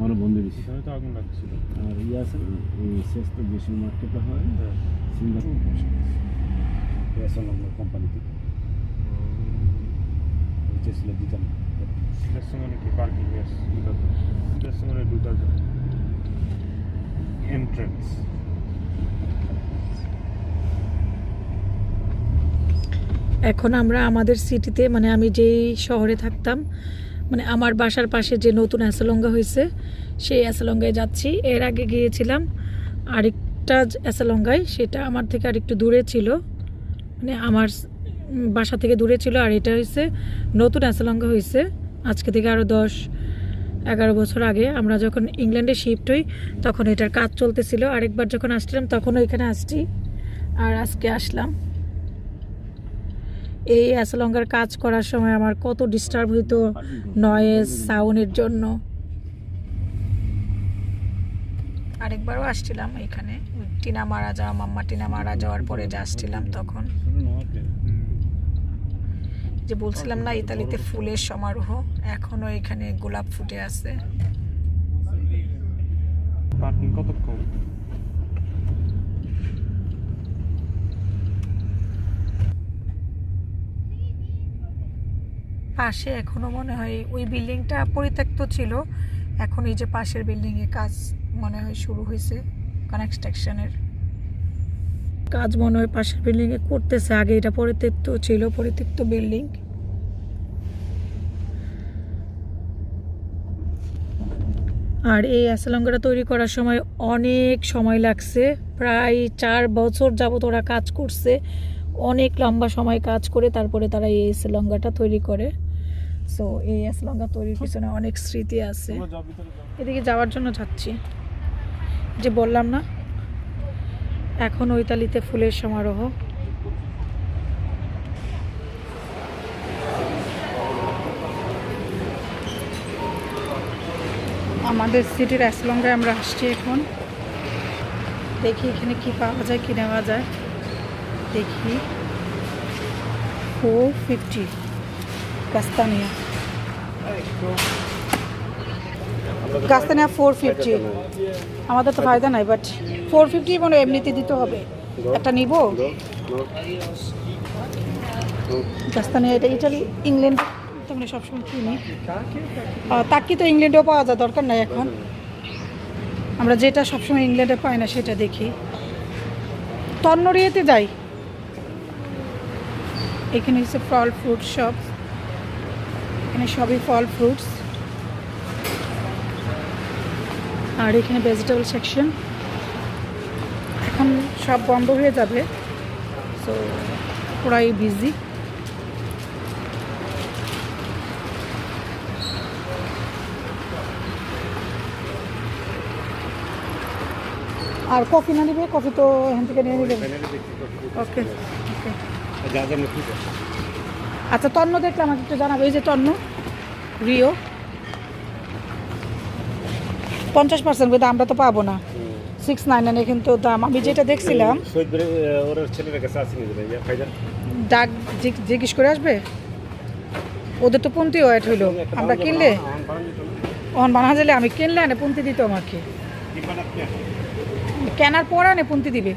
তখন বন্ধ দিয়েছি। এখানে তো আগুন লাগছিল। আর ইয়ে আছে না, এই শেষ তো বেশি মার্কেটে হয় সিঙ্গাপুর কোম্পানি থেকে ছিল দিতাম। মানে কি পার্কিং মানে দুটা এন্ট্রান্স। এখন আমরা আমাদের সিটিতে মানে আমি যেই শহরে থাকতাম মানে আমার বাসার পাশে যে নতুন অ্যাসালঙ্গা হয়েছে সেই অ্যাসালঙ্গায় যাচ্ছি। এর আগে গিয়েছিলাম আরেকটা অ্যাসালঙ্গায়, সেটা আমার থেকে আরেকটু দূরে ছিল, মানে আমার বাসা থেকে দূরে ছিল। আর এটা হয়েছে নতুন অ্যাসালঙ্গা হয়েছে আজকে থেকে আরও 10-11 বছর আগে। আমরা যখন ইংল্যান্ডে শিফট হই তখন এটার কাজ চলতেছিল। আরেকবার যখন আসছিলাম তখনও এখানে আসছি, আর আজকে আসলাম। এই অ্যাসালঙ্গার কাজ করার সময় আমার কত ডিস্টার্ব হইতো নয়েজ সাউন্ডের জন্য। আরেকবারও আসছিলাম এখানে, টিনা মারা যাওয়া, মাম্মা টিনা মারা যাওয়ার পরে যে আসছিলাম তখন। যে বলছিলাম না ইতালিতে ফুলের সমারোহ, এখনো এখানে গোলাপ ফুটে আছে। পার্কিং কতক্ষণ? পাশে এখনো মনে হয় ওই বিল্ডিংটা পরিত্যক্ত ছিল, এখন এই যে পাশের বিল্ডিংয়ে কাজ মনে হয় শুরু হয়েছে, কনস্ট্রাকশনের কাজ মনে হয় পাশের বিল্ডিংয়ে করতেছে। আগে এটা পরিত্যক্ত ছিল, পরিত্যক্ত বিল্ডিং। আর এই অ্যাসালঙ্গাটা তৈরি করার সময় অনেক সময় লাগছে, প্রায় 4 বছর যাবত ওরা কাজ করছে, অনেক লম্বা সময় কাজ করে তারপরে তারা এই অ্যাসালঙ্গাটা তৈরি করে। সো এই অ্যাসালঙ্গা তৈরির পিছনে অনেক স্মৃতি আছে। এদিকে যাওয়ার জন্য যাচ্ছি, যে বললাম না এখন ইতালিতে ফুলের সমারোহ। আমাদের সিটির অ্যাসালঙ্গায় আমরা আসছি এখন। দেখি এখানে কি পাওয়া যায়, কি নেওয়া যায়। দেখি 450 কাস্তানিয়া, কাস্তানিয়া 450। আমাদের তো ফায়দা নাই, বাট 450 মানে এমনিতে দিতে হবে। একটা নিব কাস্তানিয়া। এটা ইটালি ইংল্যান্ড তো আমরা সবসময় কিনি, তাকি তো ইংল্যান্ডেও পাওয়া যায়, দরকার নাই এখন। আমরা যেটা সবসময় ইংল্যান্ডে পাই না সেটা দেখি। তন্নরিয়াতে যাই, এখানে হচ্ছে ফল ফ্রুট শপ, এখানে সবই ফল ফ্রুটস। আর এখানে ভেজিটেবল সেকশন, এখন সব বন্ধ হয়ে যাবে, সো পুরাই বিজি। আর কফি না নিবে? কফি তো এখান থেকে নিয়ে নিবেন। ওকে ওকে, আচ্ছা তন্ন দেখলে আমাকে একটু জানাবে। এই যে তন্ন রিও 50% কিন্তু আমরা তো পাবো না, 699 কিন্তু দাম। আমি যেটা দেখছিলাম ডাক জিজ্ঞেস করে আসবে, ওদের তো পন্থী ওয়েট হইলো। আমরা কিনলে অন বানা গেলে আমি কিনলে আনে পন্থী দিত আমাকে, কেনার পর আনে পন্থী দিবে।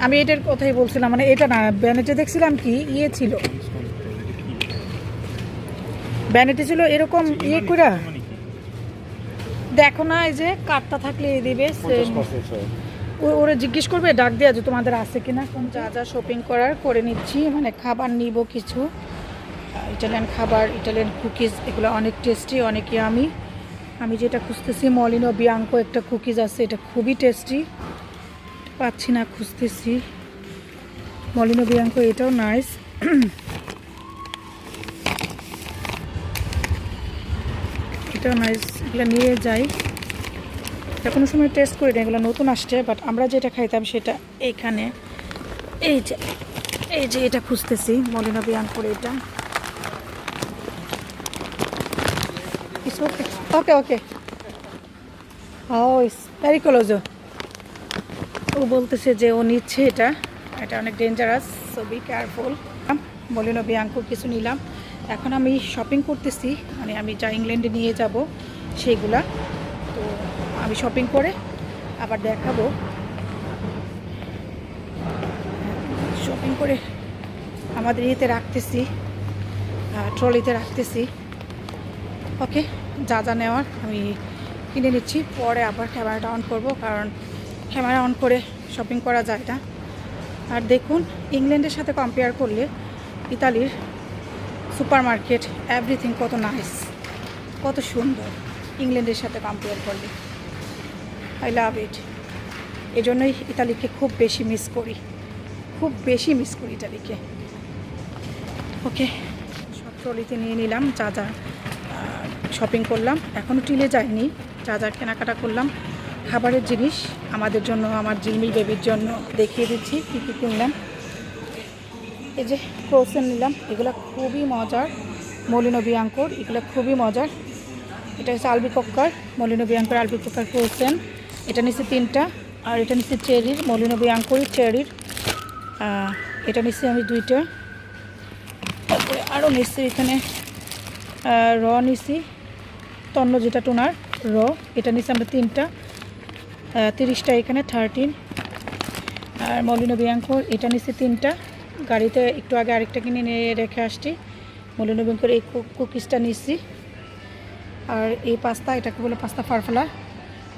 আমি এটার কথাই বলছিলাম, মানে এটা না, ব্যানেটে দেখছিলাম কি ইয়ে ছিল, ব্যানেটে ছিল এরকম ইয়ে করে দেখো না, এই যে কার্ডটা থাকলে দিবে, ওরা জিজ্ঞেস করবে ডাক দেওয়া যে তোমাদের আছে কিনা। যা যা শপিং করার করে নিচ্ছি, মানে খাবার নিব কিছু, ইটালিয়ান খাবার, ইটালিয়ান কুকিজ, এগুলো অনেক টেস্টি, অনেক ইয়ামি। আমি যেটা খুঁজতেছি মলিনো বিয়াঙ্কো একটা কুকিজ আছে, এটা খুবই টেস্টি, পাচ্ছি না, খুঁজতেছি। মলিনো বিয়াঙ্কো এটাও নাইস। এটাও নাইস, এগুলো নিয়ে যাই। এটা কোনো সময় টেস্ট করি না, এগুলো নতুন আসছে, বাট আমরা যেটা খাইতাম সেটা এইখানে। এই যে এটা খুঁজতেছি মলিনো বিয়াঙ্কোর, এটা ওকে ওকে ওকে। ও ইস ভেরি ক্লোজ। ও বলতেছে যে ও নিচ্ছে এটা, এটা অনেক ডেঞ্জারাস, সো বি কেয়ারফুল। মলিনো বিয়াঙ্কো কিছু নিলাম। এখন আমি শপিং করতেছি, মানে আমি যা ইংল্যান্ডে নিয়ে যাব সেইগুলা। তো আমি শপিং করে আবার দেখাবো। শপিং করে আমাদের ইয়েতে রাখতেছি, ট্রলিতে রাখতেছি। ওকে, যা যা নেওয়ার আমি কিনে নিচ্ছি, পরে আবার ক্যামেরাটা অন করব, কারণ ক্যামেরা অন করে শপিং করা যায় না। আর দেখুন, ইংল্যান্ডের সাথে কম্পেয়ার করলে ইতালির সুপার মার্কেট এভরিথিং কত নাইস, কত সুন্দর ইংল্যান্ডের সাথে কম্পেয়ার করলে। আই লাভ ইট। এজন্যই ইতালিকে খুব বেশি মিস করি, খুব বেশি মিস করি ইতালিকে। ওকে, সব ট্রলিতে নিয়ে নিলাম যা যা শপিং করলাম। এখনও টিলে যাইনি, যা যা কেনাকাটা করলাম খাবারের জিনিস আমাদের জন্য, আমার জিলমিল বেবির জন্য দেখিয়ে দিচ্ছি কী কী কিনলাম। এই যে ক্রোসেন নিলাম, এগুলো খুবই মজার, মলিনো বিয়াঙ্কোর, এগুলো খুবই মজার। এটা হচ্ছে আলবিকক্কার, মলিনো বিয়াঙ্কোর আলবিকক্কার ক্রোসেন। এটা নিচ্ছি 3টা, আর এটা নিচ্ছি চেরির, মলিনো বিয়াঙ্কোর চেরির, এটা নিচ্ছি আমি 2টা। তারপরে আরও নিচ্ছি এখানে র নিচ্ছি, তন্ন যেটা টোনার র, এটা নিচ্ছি আমরা 3টা, 30টা এখানে 13। আর মলিনো বিয়াঙ্কোর এটা নিচ্ছি 3টা, গাড়িতে একটু আগে আরেকটা কিনে নিয়ে রেখে আসছি। মলিনো বিয়াঙ্কোর এই কুকিজটা নিচ্ছি। আর এই পাস্তা, এটাকে বলে পাস্তা ফারফালা,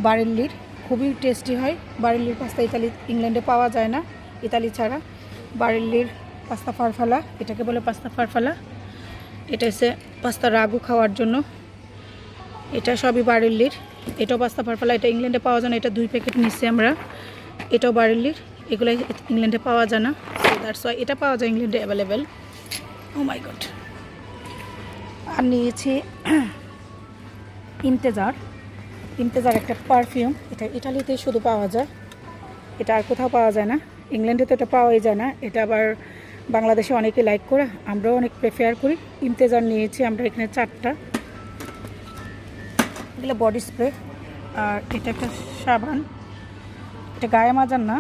বারেল্লির, খুবই টেস্টি হয়। বারেল্লির পাস্তা ইংল্যান্ডে পাওয়া যায় না ইতালি ছাড়া। বারেল্লির পাস্তা ফারফালা, এটাকে বলে পাস্তা ফারফালা। এটা হচ্ছে পাস্তা রাগু খাওয়ার জন্য, এটা সবই বারেল্লির। এটাও পাস্তা ফারফালা, এটা ইংল্যান্ডে পাওয়া যায় না, এটা 2 প্যাকেট নিচ্ছি আমরা। এটাও বারেল্লির, এগুলো ইংল্যান্ডে পাওয়া যায় না, সো দ্যাটস ওয়াই এটা পাওয়া যায় ইংল্যান্ডে অ্যাভেলেবেল। ও মাই গড। আর নিয়েছি ইমতেজার একটা পারফিউম, এটা ইটালিতেই শুধু পাওয়া যায়, এটা আর কোথাও পাওয়া যায় না। ইংল্যান্ডে তো এটা পাওয়াই যায় না, এটা আবার বাংলাদেশে অনেকে লাইক করে, আমরাও অনেক প্রেফার করি। ইমতেজার নিয়েছি আমরা এখানে 4টা। এগুলো বডি স্প্রে। আর এটা একটা সাবান, এটা গায়ে মাজার না,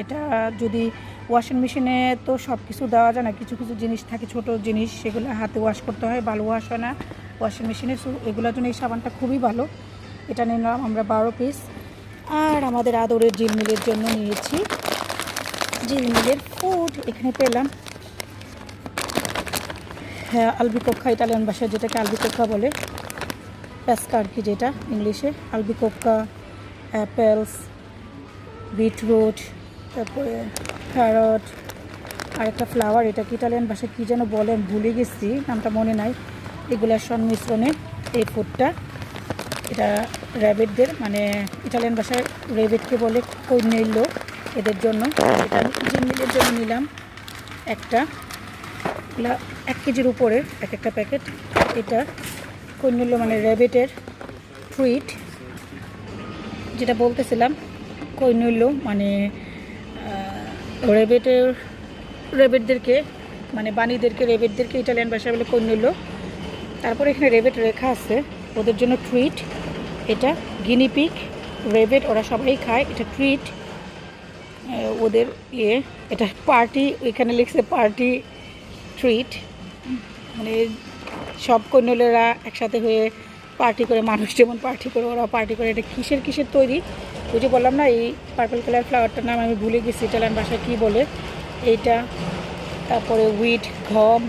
এটা যদি ওয়াশিং মেশিনে তো সব কিছু দেওয়া যায় না, কিছু কিছু জিনিস থাকে, ছোট জিনিস, সেগুলো হাতে ওয়াশ করতে হয়, ভালো ওয়াশ হয় না ওয়াশিং মেশিনে। সো এগুলোর জন্য এই সাবানটা খুবই ভালো, এটা নিলাম আমরা 12 পিস। আর আমাদের আদরের জিলমিলের জন্য নিয়েছি জিলমিলের ফুড, এখানে পেলাম হ্যাঁ আলবিকক্কা, ইটালিয়ান ভাষায় যেটাকে আলবিকক্কা বলে, পেস্কা আর কি যেটা ইংলিশে, আলবিকক্কা, অ্যাপেলস, বিটরুট, তারপরে ক্যারট, আর একটা ফ্লাওয়ার, এটাকে ইটালিয়ান ভাষায় কী যেন বলেন, ভুলে গেছি, নামটা মনে নাই। এগুলোর সংমিশ্রণে এই ফুডটা, এটা র্যাবিটদের, মানে ইটালিয়ান ভাষায় র্যাবিটকে বলে কইনেল্লো, এদের জন্য। এটা জিলমিলের জন্য নিলাম একটা, 1 কেজির উপরে একটা প্যাকেট। এটা কইনেল্লো মানে র্যাবিটের ট্রিট, যেটা বলতেছিলাম, কইনেল্লো মানে রেবেটদেরকে, মানে বাণীদেরকে, রেবেটদেরকে ইটালিয়ান ভাষায় বলে কইনেল্লো। তারপরে এখানে রেবেট রেখা আছে, ওদের জন্য ট্রিট। এটা গিনিপিগ, রেবেট ওরা সবাই খায়, এটা ট্রিট ওদের ইয়ে। এটা পার্টি, এখানে লিখছে পার্টি ট্রিট, মানে সব কইনেলেরা একসাথে হয়ে পার্টি করে, মানুষ যেমন পার্টি করে ওরা পার্টি করে। এটা কিসের তৈরি, ওই যে বললাম না, এই পার্পল কালার ফ্লাওয়ারটার নাম আমি ভুলে গেছি ইটালিয়ান ভাষায় কী বলে এইটা। তারপরে হুইট, গম,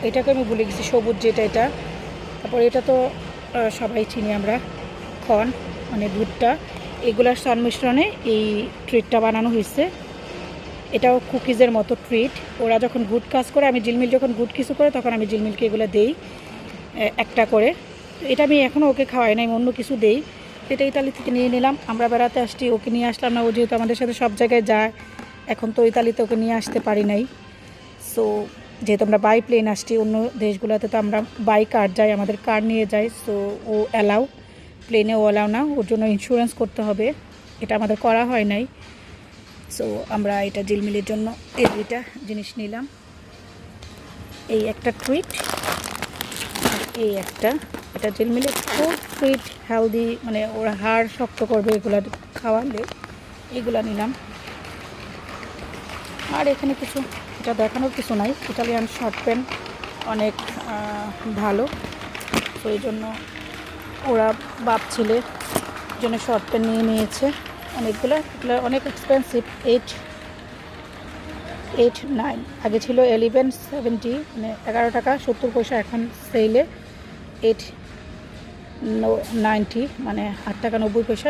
এটাকে আমি ভুলে গেছি, সবুজ যেটা এটা। তারপরে এটা তো সবাই চিনি আমরা, কর্ন মানে ভুট্টা, এগুলার সংমিশ্রণে এই ট্রিটটা বানানো হয়েছে। এটাও কুকিজের মতো ট্রিট। ওরা যখন গুড কাজ করে, আমি জিলমিল যখন গুড কিছু করে, তখন আমি জিলমিলকে এগুলো দেই একটা করে। এটা আমি এখনও ওকে খাওয়াই নাই, অন্য কিছু দেই। এটা ইতালি থেকে নিয়ে নিলাম, আমরা বেড়াতে আসছি, ওকে নিয়ে আসলাম না, ও যেহেতু আমাদের সাথে সব জায়গায় যায়, এখন তো ইতালিতে ওকে নিয়ে আসতে পারি নাই। সো যেহেতু আমরা বাই প্লেন আসছি, অন্য দেশগুলোতে তো আমরা বাই কার যাই, আমাদের কার নিয়ে যাই, সো ও অ্যালাউ, প্লেনে ও অ্যালাউ না, ওর জন্য ইন্স্যুরেন্স করতে হবে, এটা আমাদের করা হয় নাই। সো আমরা এটা জিলমিলের জন্য এই 2টা জিনিস নিলাম, এই একটা ট্রিট আর এই একটা। এটা জিলমিলের খুব ট্রিট, হেলদি, মানে ওরা হাড় শক্ত করবে এগুলা খাওয়ালে, এগুলা নিলাম। আর এখানে কিছু, এটা দেখানোর কিছু নাই, ইটালিয়ান শর্ট প্যান্ট অনেক ভালো, তো এই জন্য ওরা বাপ ছেলে জন্য শর্ট প্যান্ট নিয়ে নিয়েছে অনেকগুলো, এগুলো অনেক এক্সপেন্সিভ। 8-9 আগে ছিল 11.70 মানে 11 টাকা 70 পয়সা, এখন সেলে 8.90 মানে 8 টাকা 90 পয়সা।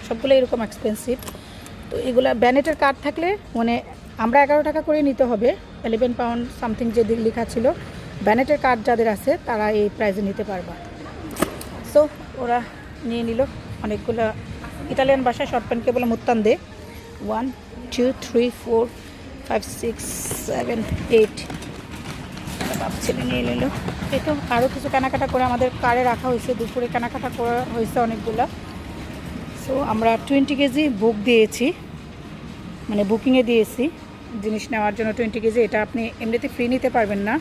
সবগুলো এরকম এক্সপেন্সিভ। তো এগুলা ব্যানেটের কার্ড থাকলে মানে আমরা 11 টাকা করে নিতে হবে, 11 পাউন্ড সামথিং যে লেখা ছিল। ব্যানেটের কার্ড যাদের আছে তারা এই প্রাইজে নিতে পারবা। সো ওরা নিয়ে নিল অনেকগুলো। ইটালিয়ান ভাষায় শর্ট প্যান্টকে বলে মুত্তান্দে। 1 2 3 4 5 6 7 8 বাপ ছেলে নিয়ে নিল। এই তো আরও কিছু কেনাকাটা করে আমাদের কারে রাখা হয়েছে, দুপুরে কেনাকাটা করা হয়েছে অনেকগুলো। সো আমরা 20 কেজি বুক দিয়েছি, মানে বুকিংয়ে দিয়েছি জিনিস নেওয়ার জন্য 20 কেজি। এটা আপনি এমনিতে ফ্রি নিতে পারবেন না,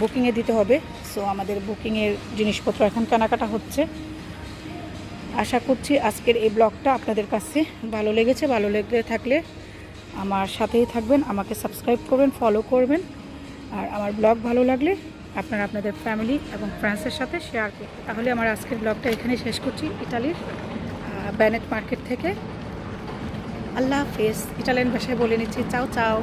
বুকিংয়ে দিতে হবে। সো আমাদের বুকিংয়ের জিনিসপত্র এখন কেনাকাটা হচ্ছে। আশা করছি আজকের এই ব্লগটা আপনাদের কাছে ভালো লেগেছে। ভালো লেগে থাকলে আমার সাথেই থাকবেন, আমাকে সাবস্ক্রাইব করবেন, ফলো করবেন। আর আমার ব্লগ ভালো লাগলে আপনারা আপনাদের ফ্যামিলি এবং ফ্রেন্ডসের সাথে শেয়ার করবেন। তাহলে আমার আজকের ব্লগটা এখানেই শেষ করছি ইটালির ব্যানেট মার্কেট থেকে। আল্লাহ হাফেজ। ইটালিয়ান ভাষায় বলে নিচ্ছি চাও চাও।